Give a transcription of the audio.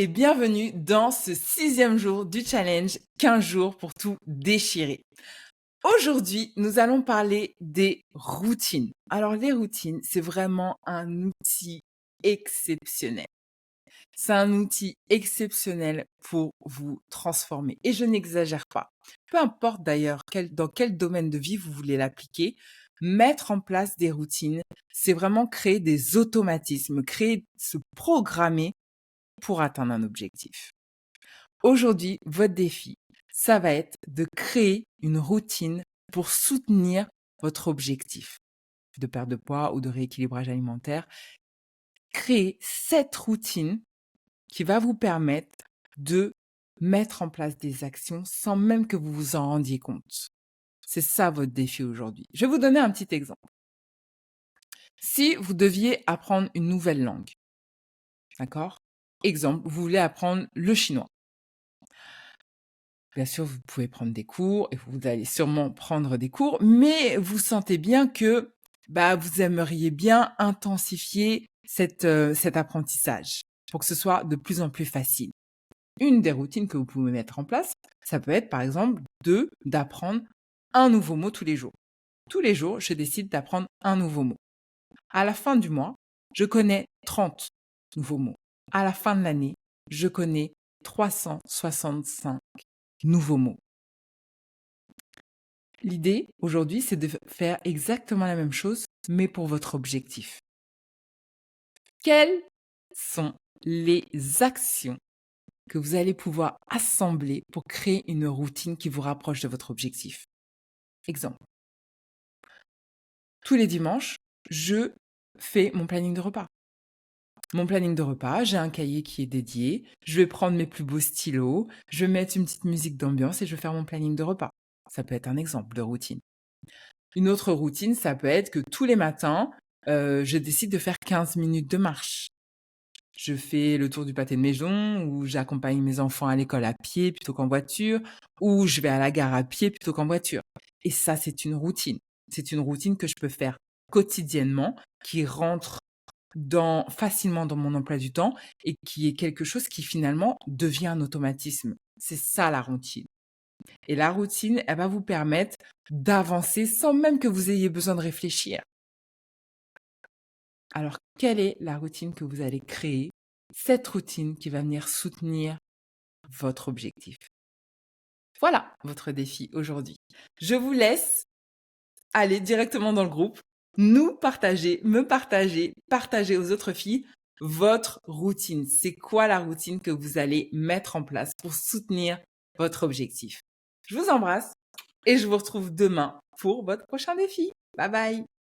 et bienvenue dans ce 6e jour du challenge 15 jours pour tout déchirer. Aujourd'hui, nous allons parler des routines. Alors les routines, c'est vraiment un outil exceptionnel. C'est un outil exceptionnel pour vous transformer. Et je n'exagère pas. Peu importe d'ailleurs dans quel domaine de vie vous voulez l'appliquer, mettre en place des routines, c'est vraiment créer des automatismes, se programmer pour atteindre un objectif. Aujourd'hui, votre défi, ça va être de créer une routine pour soutenir votre objectif de perte de poids ou de rééquilibrage alimentaire. Créer cette routine qui va vous permettre de mettre en place des actions sans même que vous vous en rendiez compte. C'est ça votre défi aujourd'hui. Je vais vous donner un petit exemple. Si vous deviez apprendre une nouvelle langue, d'accord? Exemple, vous voulez apprendre le chinois. Bien sûr, vous pouvez prendre des cours et vous allez sûrement prendre des cours, mais vous sentez bien que vous aimeriez bien intensifier cet apprentissage pour que ce soit de plus en plus facile. Une des routines que vous pouvez mettre en place, ça peut être par exemple d'apprendre un nouveau mot tous les jours. Tous les jours, je décide d'apprendre un nouveau mot. À la fin du mois, je connais 30 nouveaux mots. À la fin de l'année, je connais 365 nouveaux mots. L'idée aujourd'hui, c'est de faire exactement la même chose, mais pour votre objectif. Quelles sont les actions que vous allez pouvoir assembler pour créer une routine qui vous rapproche de votre objectif? Exemple. Tous les dimanches, je fais mon planning de repas. Mon planning de repas, j'ai un cahier qui est dédié, je vais prendre mes plus beaux stylos, je vais mettre une petite musique d'ambiance et je vais faire mon planning de repas. Ça peut être un exemple de routine. Une autre routine, ça peut être que tous les matins, je décide de faire 15 minutes de marche. Je fais le tour du pâté de maison, ou j'accompagne mes enfants à l'école à pied plutôt qu'en voiture, ou je vais à la gare à pied plutôt qu'en voiture. Et ça, c'est une routine. C'est une routine que je peux faire quotidiennement, qui rentre facilement dans mon emploi du temps et qui est quelque chose qui finalement devient un automatisme. C'est ça la routine. Et la routine, elle va vous permettre d'avancer sans même que vous ayez besoin de réfléchir. Alors, quelle est la routine que vous allez créer? Cette routine qui va venir soutenir votre objectif. Voilà votre défi aujourd'hui. Je vous laisse aller directement dans le groupe, partager aux autres filles votre routine. C'est quoi la routine que vous allez mettre en place pour soutenir votre objectif? Je vous embrasse et je vous retrouve demain pour votre prochain défi. Bye bye!